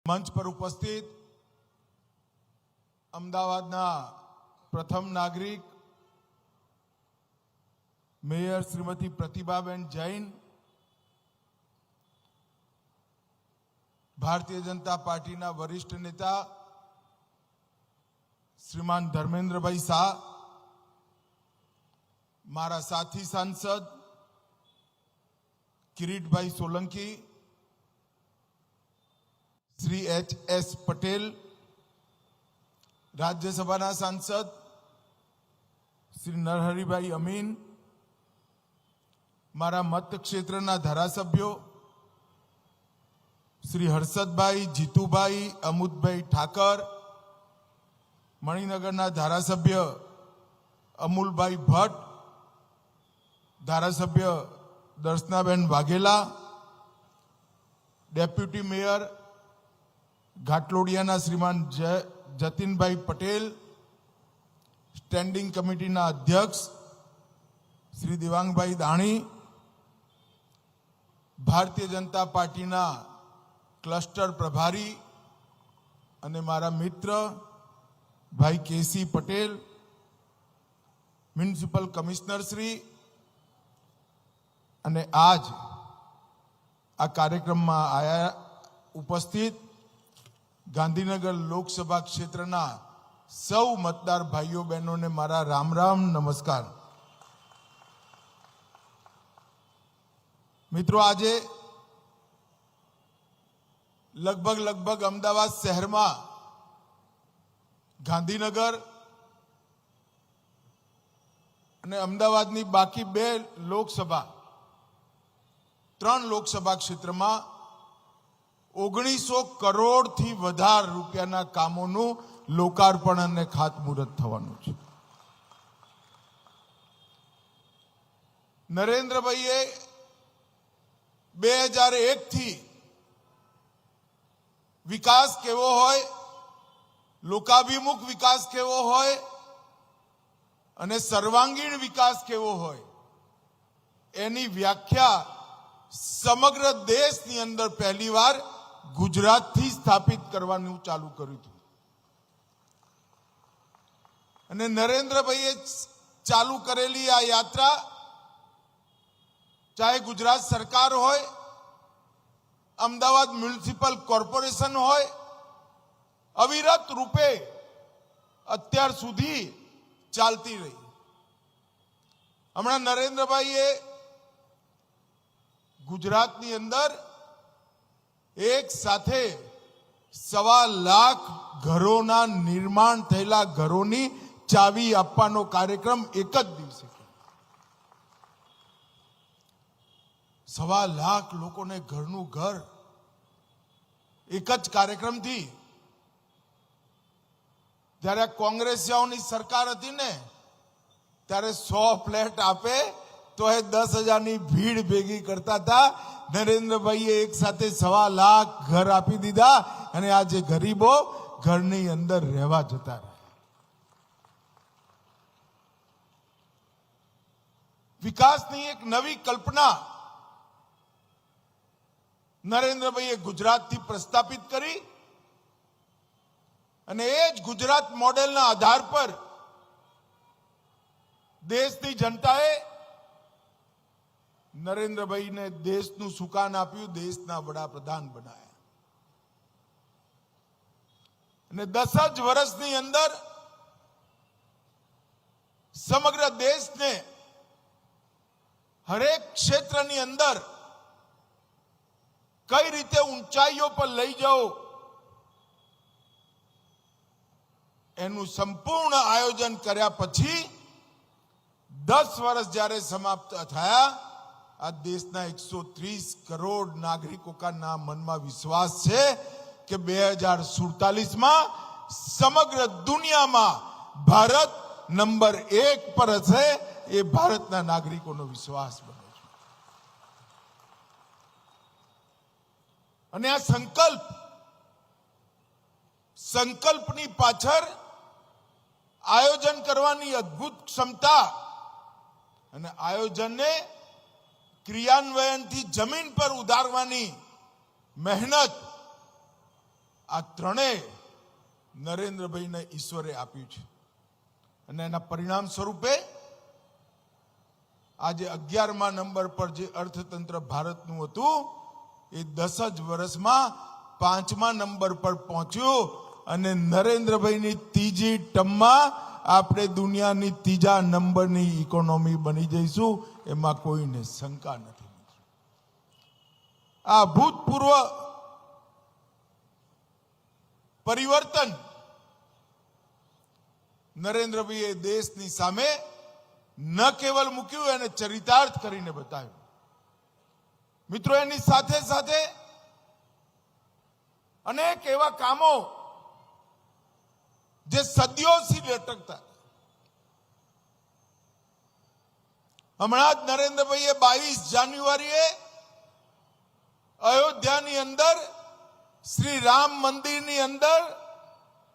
મંચ પર ઉપસ્થિત અમદાવાદના પ્રથમ નાગરિક મેયર શ્રીમતી પ્રતિભાબેન જૈન, ભારતીય જનતા પાર્ટીના વરિષ્ઠ નેતા શ્રીમાન ધર્મેન્દ્રભાઈ શાહ, મારા સાથી સાંસદ કિરીટભાઈ સોલંકી, શ્રી H.S. પટેલ, રાજ્યસભાના સાંસદ શ્રી નરહરિભાઈ અમીન, મારા મતક્ષેત્રના ધારાસભ્યો શ્રી હર્ષદભાઈ, જીતુભાઈ, અમુદભાઈ ઠાકર, મણિનગરના ધારાસભ્ય અમુલભાઈ ભટ્ટ, ધારાસભ્ય દર્શનાબેન વાઘેલા, ડેપ્યુટી મેયર ઘાટલોડિયાના શ્રીમાન જતીનભાઈ પટેલ, સ્ટેન્ડિંગ કમિટીના અધ્યક્ષ શ્રી દેવાંગભાઈ દાણી, ભારતીય જનતા પાર્ટીના ક્લસ્ટર પ્રભારી અને મારા મિત્ર ભાઈ કેસી પટેલ, મ્યુનિસિપલ કમિશનર શ્રી, અને આજ આ કાર્યક્રમમાં આયા ઉપસ્થિત ગાંધીનગર લોકસભા ક્ષેત્રના સૌ મતદાર ભાઈઓ બહેનોને મારા રામ રામ નમસ્કાર. મિત્રો, આજે લગભગ અમદાવાદ શહેરમાં ગાંધીનગર અને અમદાવાદની બાકી 2 લોકસભા 3 લોકસભા ક્ષેત્રમાં 1900 કરોડથી વધારે રૂપિયાના કામોનું લોકાર્પણ અને ખાતમુહૂર્ત થવાનું છે. નરેન્દ્રભાઈએ 2001 થી વિકાસ કેવો હોય, લોકાભિમુખ વિકાસ કેવો હોય અને સર્વાંગીણ વિકાસ કેવો હોય એની વ્યાખ્યા સમગ્ર દેશની અંદર પહેલીવાર ગુજરાતથી સ્થાપિત કરવાનું ચાલુ કર્યું હતું. અને નરેન્દ્રભાઈએ ચાલુ કરેલી આ યાત્રા ચાહે ગુજરાત સરકાર હોય, અમદાવાદ મ્યુનિસિપલ કોર્પોરેશન હોય, અવિરત રૂપે અત્યાર સુધી ચાલતી રહી. હમણાં નરેન્દ્રભાઈએ ગુજરાતની અંદર એક સાથે 1.25 લાખ ઘરોના નિર્માણ થયેલા ઘરોની ચાવી આપવાનો કાર્યક્રમ એક જ દિવસે 1.25 લાખ લોકોને ઘરનું ઘર એક જ કાર્યક્રમથી. જ્યારે કોંગ્રેસીઓની સરકાર હતી ને ત્યારે 100 ફ્લેટ આપે તો એ 10,000ની ભીડ ભેગી કરતા હતા. નરેન્દ્રભાઈએ એક સાથે 1.25 લાખ ઘર આપી દીધા અને આજે ગરીબો ઘરની અંદર રહેવા જતા રહ્યા. વિકાસની એક નવી કલ્પના નરેન્દ્રભાઈએ ગુજરાતથી પ્રસ્થાપિત કરી અને એ જ ગુજરાત મોડેલના આધાર પર દેશની જનતાએ નરેન્દ્રભાઈને દેશનું સુકાન આપ્યું, દેશના વડાપ્રધાન બનાવ્યા. અને 10 જ વર્ષની અંદર સમગ્ર દેશને હરેક ક્ષેત્રની અંદર કઈ રીતે ઊંચાઈઓ પર લઈ જાઓ એનું સંપૂર્ણ આયોજન કર્યા પછી 10 વર્ષ જ્યારે સમાપ્ત થયા, આ દેશના 130 કરોડ નાગરિકો का મનમાં વિશ્વાસ છે કે 2047માં સમગ્ર દુનિયામાં ભારત નંબર 1 પર હશે. એ ભારતના નાગરિકોનો વિશ્વાસ બને છે. અને આ સંકલ્પની પાછળ આયોજન કરવાની અદ્ભુત ક્ષમતા અને આયોજનને ક્રિયાન્વયનથી જમીન પર ઉતારવાની મહેનત આ ત્રણેય નરેન્દ્રભાઈને ઈશ્વરે આપ્યું છે અને એના પરિણામ સ્વરૂપે આજે 11મા નંબર પર જે અર્થતંત્ર ભારતનું હતું એ 10 જ વર્ષમાં 5મા નંબર પર પહોંચ્યું અને નરેન્દ્રભાઈની ત્રીજી ટર્મમાં આપણે દુનિયાની ત્રીજા નંબરની ઇકોનોમી બની જઈશું, એમાં કોઈને શંકા નથી. આ ભૂતપૂર્વ પરિવર્તન નરેન્દ્રભાઈએ દેશની સામે ન કેવલ મૂક્યું અને ચરિતાર્થ કરીને બતાવ્યું. મિત્રો, એની સાથે સાથે અનેક એવા કામો જે સદીઓથી લટકતા, હમણાં જ નરેન્દ્રભાઈએ 22 જાન્યુઆરીએ અયોધ્યાની અંદર શ્રી રામ મંદિરની અંદર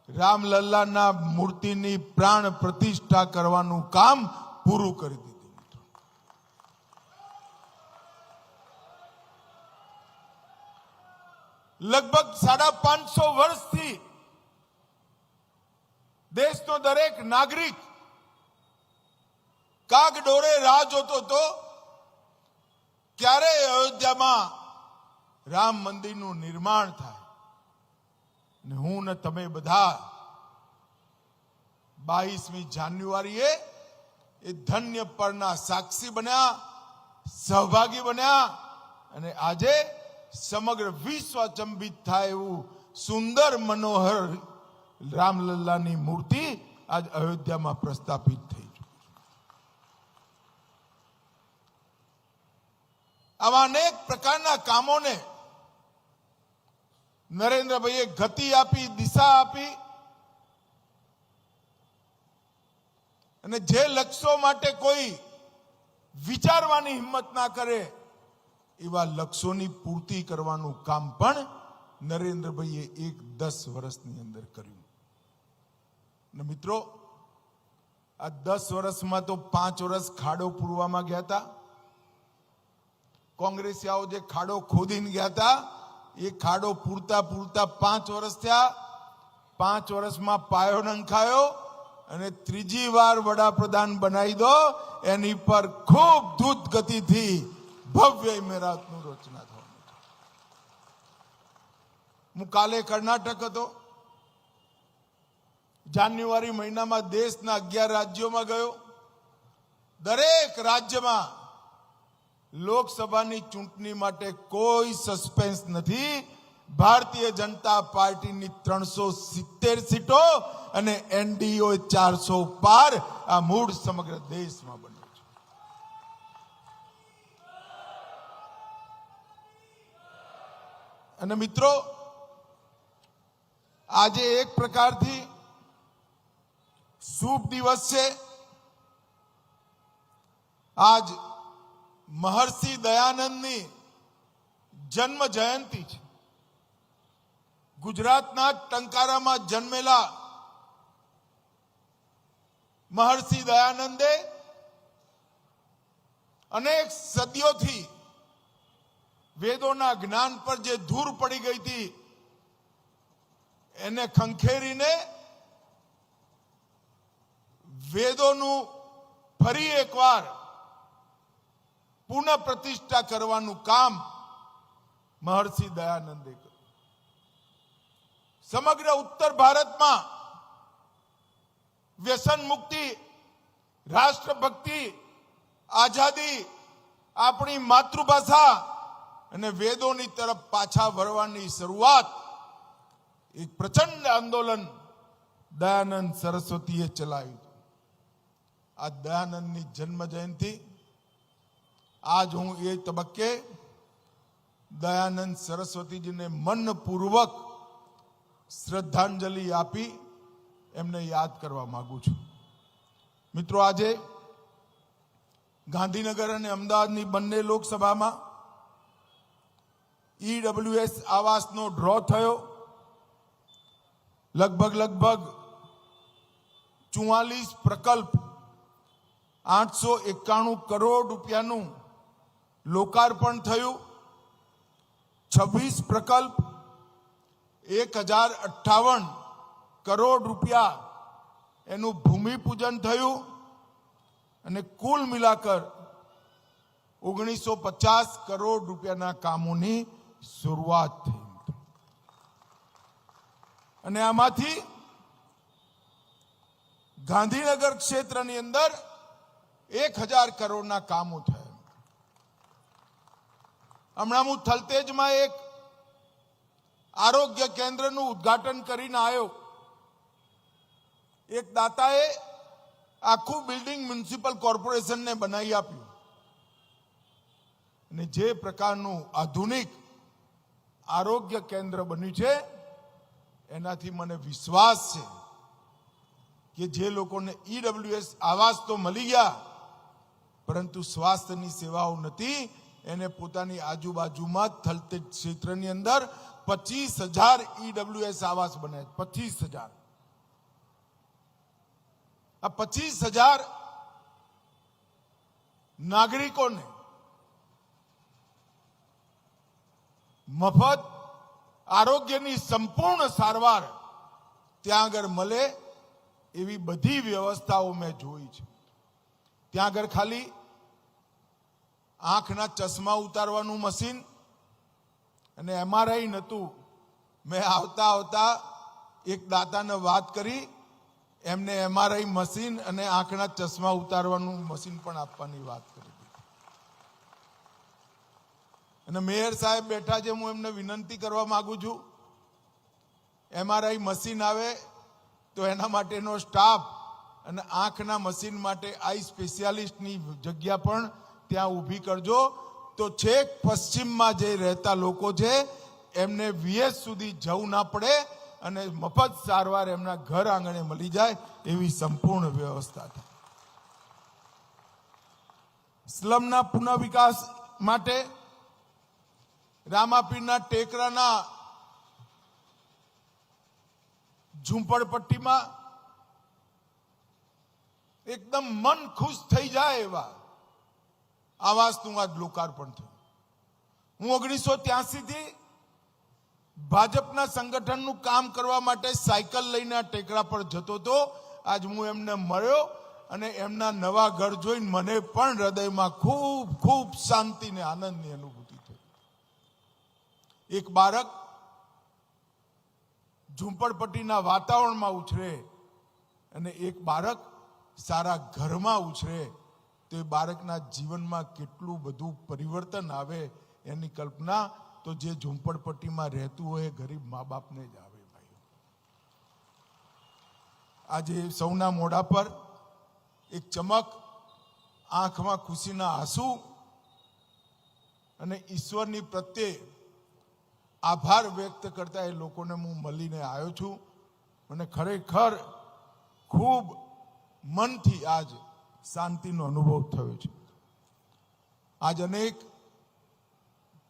રામલલ્લાના મૂર્તિની પ્રાણ પ્રતિષ્ઠા કરવાનું કામ પૂરું કરી દીધું. લગભગ 550 વર્ષથી દેશનો દરેક નાગરિક કાગડોરે રાહ જોતો હતો ક્યારે અયોધ્યામાં રામ મંદિરનું નિર્માણ થાય. ને હું ને તમે બધા 22મી જાન્યુઆરીએ એ ધન્ય પળના સાક્ષી બન્યા, સહભાગી બન્યા અને આજે સમગ્ર વિશ્વ અચંબિત થાય એવું સુંદર મનોહર રામલલ્લાની મૂર્તિ આજ અયોધ્યામાં પ્રસ્થાપિત થઈ. આવા અનેક પ્રકારના કામોને નરેન્દ્રભાઈએ ગતિ આપી, દિશા આપી અને જે લક્ષ્યો માટે કોઈ વિચારવાની હિંમત ના કરે એવા લક્ષ્યોની પૂર્તિ કરવાનું કામ પણ નરેન્દ્રભાઈએ 10 વર્ષની અંદર કર્યું. અને મિત્રો, આ 10 વર્ષમાં તો 5 વર્ષ ખાડો પૂરવામાં ગયા હતા. કોંગ્રેસીઓ જે ખાડો ખોદીને ગયા હતા એ ખાડો પૂરતા 5 વર્ષ થયા. 5 વર્ષમાં પાયો નંખાયો અને ત્રીજી વાર વડાપ્રધાન બનાવી દો એની પર ખૂબ દ્રુત ગતિથી ભવ્ય ઇમારતનું રચના થવાનું છે. હું કાલે કર્ણાટક હતો. જાન્યુઆરી મહિનામાં દેશના 11 રાજ્યોમાં ગયો. દરેક રાજ્યમાં લોકસભાની ચૂંટણી માટે કોઈ સસ્પેન્સ નથી. ભારતીય જનતા પાર્ટીની 370 સીટો અને એનડીઓ 400 પાર આ મૂળ સમગ્ર દેશમાં બન્યો છે. અને મિત્રો, આજે એક પ્રકારથી શુભ દિવસ છે. આજ મહર્ષિ દયાનંદની જન્મ જયંતિ છે. ગુજરાતના ટંકારામાં જન્મેલા મહર્ષિ દયાનંદે અનેક સદીઓથી વેદોના જ્ઞાન પર જે ધૂળ પડી ગઈ હતી એને ખંખેરીને વેદોનું ફરી એકવાર પુનઃ પ્રતિષ્ઠા કરવાનું કામ મહર્ષિ દયાનંદે કર્યું. સમગ્ર ઉત્તર ભારતમાં વ્યસન મુક્તિ, રાષ્ટ્રભક્તિ, આઝાદી, આપણી માતૃભાષા અને વેદોની તરફ પાછા વળવાની શરૂઆત એક પ્રચંડ આંદોલન દયાનંદ સરસ્વતીએ ચલાવ્યું. આ દયાનંદની જન્મ જયંતિ આજ હું એ તબક્કે દયાનંદ સરસ્વતીજીને મનપૂર્વક શ્રદ્ધાંજલિ આપી એમને યાદ કરવા માંગુ છું. મિત્રો, આજે ગાંધીનગર અને અમદાવાદની બંને લોકસભામાં ઈડબ્લ્યુએસ આવાસનો ડ્રો થયો. લગભગ 44 પ્રકલ્પ 891 કરોડ રૂપિયાનું લોકાર્પણ થયું. 26 પ્રકલ્પ 1058 કરોડ રૂપિયા એનું ભૂમિપૂજન થયું અને કુલ મિલાકર 1950 કરોડ રૂપિયાના કામોની શરૂઆત થઈ અને આમાંથી ગાંધીનગર ક્ષેત્રની અંદર 1000 કરોડના કામો થયા. હમણાં હું થલતેજમાં એક આરોગ્ય કેન્દ્રનું ઉદ્ઘાટન કરીને આવ્યો. એક દાતાએ આખું બિલ્ડિંગ મ્યુનિસિપલ કોર્પોરેશનને બનાવી આપ્યું અને જે પ્રકારનું આધુનિક આરોગ્ય કેન્દ્ર બન્યું છે એનાથી મને વિશ્વાસ છે કે જે લોકોને ઈડબ્લ્યુએસ આવાસ તો મળી ગયા પરંતુ સ્વાસ્થ્યની સેવાઓ નથી, એને પોતાની આજુબાજુમાં થલતેજ ક્ષેત્રની અંદર 25,000 ઈડબ્લ્યુએસ આવાસ બન્યા. 25,000. આ 25,000 નાગરિકોને મફત આરોગ્યની સંપૂર્ણ સારવાર ત્યાં આગળ મળે એવી બધી વ્યવસ્થાઓ મેં જોઈ છે. ત્યાં આગળ ખાલી આંખના ચશ્મા ઉતારવાનું મશીન અને એમઆરઆઈ નહોતું. મેં આવતા એક દાતાને વાત કરી, એમને એમઆરઆઈ મશીન અને આંખના ચશ્મા ઉતારવાનું મશીન પણ આપવાની વાત કરી. અને મેયર સાહેબ બેઠા છે, હું એમને વિનંતી કરવા માંગુ છું, એમઆરઆઈ મશીન આવે તો એના માટેનો સ્ટાફ અને આંખના મશીન માટે આઈ સ્પેશિયાલિસ્ટની જગ્યા પણ ત્યાં ઊભી કરજો તો છેક પશ્ચિમમાં જે રહેતા લોકો છે એમને વીએસ સુધી જવું ના પડે અને મફત સારવાર એમના ઘર આંગણે મળી જાય એવી સંપૂર્ણ વ્યવસ્થા થાય. સ્લમના પુનઃ વિકાસ માટે રામાપીરના ટેકરાના ઝૂંપડપટ્ટીમાં એકદમ મન ખુશ થઈ જાય એવા આવાસનું આજ લોકાર્પણ થયું. હું 1983 થી ભાજપના સંગઠનનું કામ કરવા માટે સાયકલ લઈને આ ટેકરા પર જતો હતો. આજ હું એમને મળ્યો અને એમના નવા ઘર જોઈને મને પણ હૃદયમાં ખૂબ ખૂબ શાંતિ ને આનંદની અનુભૂતિ થઈ. એક બાળક ઝૂંપડપટ્ટીના વાતાવરણમાં ઉછરે અને એક બાળક સારા ઘરમાં ઉછરે તો એ બાળકના જીવનમાં કેટલું બધું પરિવર્તન આવે એની કલ્પના તો જે ઝૂંપડપટ્ટીમાં રહેતું હોય ગરીબ મા બાપને જ આવે. ભાઈ, આજે સૌના મોઢા પર એક ચમક, આંખમાં ખુશીના આંસુ અને ઈશ્વરની પ્રત્યે આભાર વ્યક્ત કરતા એ લોકોને હું મળીને આવ્યો છું. મને ખરેખર ખૂબ મનથી આજ શાંતિનો અનુભવ થયો છે. આજ અનેક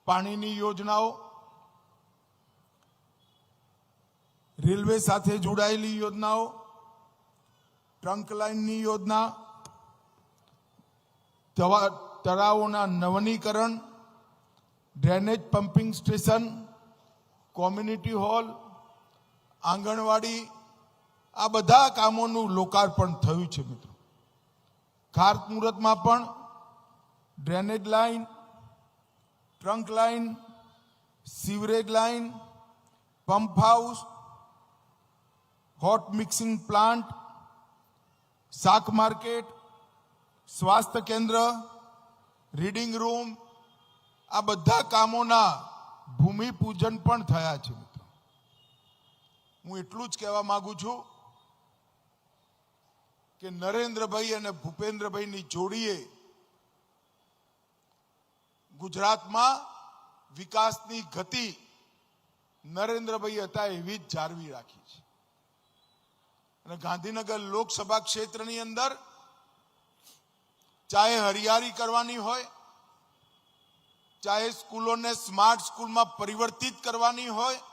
પાણીની યોજનાઓ, રેલવે સાથે જોડાયેલી યોજનાઓ, ટ્રંક લાઇનની યોજના, તળાવોના નવીનીકરણ, drainage pumping station, community hall, anganwadi, આ બધા કામોનું લોકાર્પણ થયું છે. મિત્રો, ખાતમુહૂર્તમાં પણ drainage line, trunk line, sewerage line, pump house, hot mixing plant, શાક માર્કેટ, સ્વાસ્થ્ય કેન્દ્ર, રીડિંગ રૂમ, આ બધા કામોના ભૂમિપૂજન પણ થયા છે. મિત્રો, હું એટલું જ કહેવા માંગુ છું કે નરેન્દ્રભાઈ અને ભૂપેન્દ્રભાઈની જોડીએ ગુજરાતમાં વિકાસની ગતિ નરેન્દ્રભાઈ હતા એવી જ જાળવી રાખી છે. અને ગાંધીનગર લોકસભા ક્ષેત્રની અંદર ચાહે હરિયાળી કરવાની હોય, ચાહે સ્કૂલોને સ્માર્ટ સ્કૂલમાં પરિવર્તિત કરવાની હોય,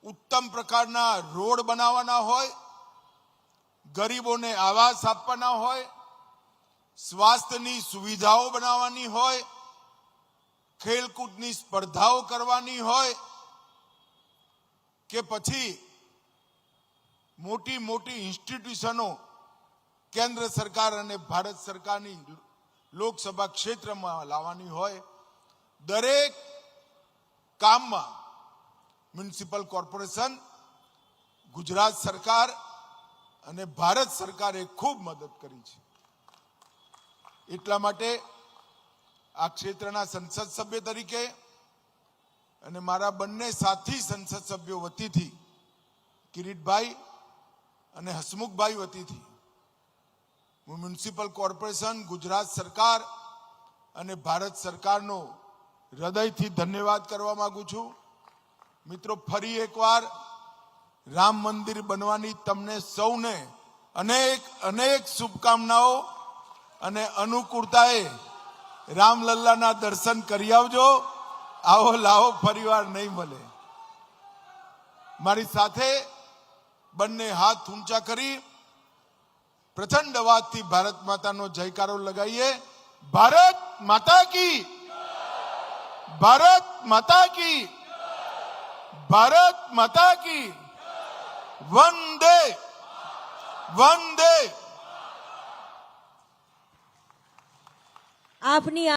ઉત્તમ પ્રકારના રોડ બનાવવાના હોય, ગરીબોને આવાસ આપવાના હોય, સ્વાસ્થ્યની સુવિધાઓ બનાવવાની હોય, ખેલકૂદની સ્પર્ધાઓ કરવાની હોય, કે પછી મોટી મોટી ઇન્સ્ટિટ્યુશનો કેન્દ્ર સરકાર અને ભારત સરકારની લોકસભા ક્ષેત્રમાં લાવવાની હોય, દરેક કામમાં મ્યુનિસિપલ કોર્પોરેશન, ગુજરાત સરકાર અને ભારત સરકારે ખૂબ મદદ કરી છે. એટલા માટે આ ક્ષેત્રના સંસદ સભ્ય તરીકે અને મારા બંને સાથી સંસદ સભ્યો વતીથી, કિરીટભાઈ અને હસમુખભાઈ વતીથી હું મ્યુનિસિપલ કોર્પોરેશન, ગુજરાત સરકાર અને ભારત સરકારનો હૃદયથી ધન્યવાદ કરવા માંગુ છું. મિત્રો, ફરી એકવાર રામ મંદિર બનવાની તમને સૌને અનેક અનેક શુભકામનાઓ અને અનુકૂળતાએ રામલલ્લાના દર્શન કરી આવજો. આવો લાવો ફરીવાર નહીં મળે. મારી સાથે બંને હાથ ઊંચા કરી પ્રચંડ અવાજથી ભારત માતાનો જયકારો લગાવીએ. ભારત માતા કી, ભારત માતા કી, ભારત માતા કી. વંદે વંદે. આપની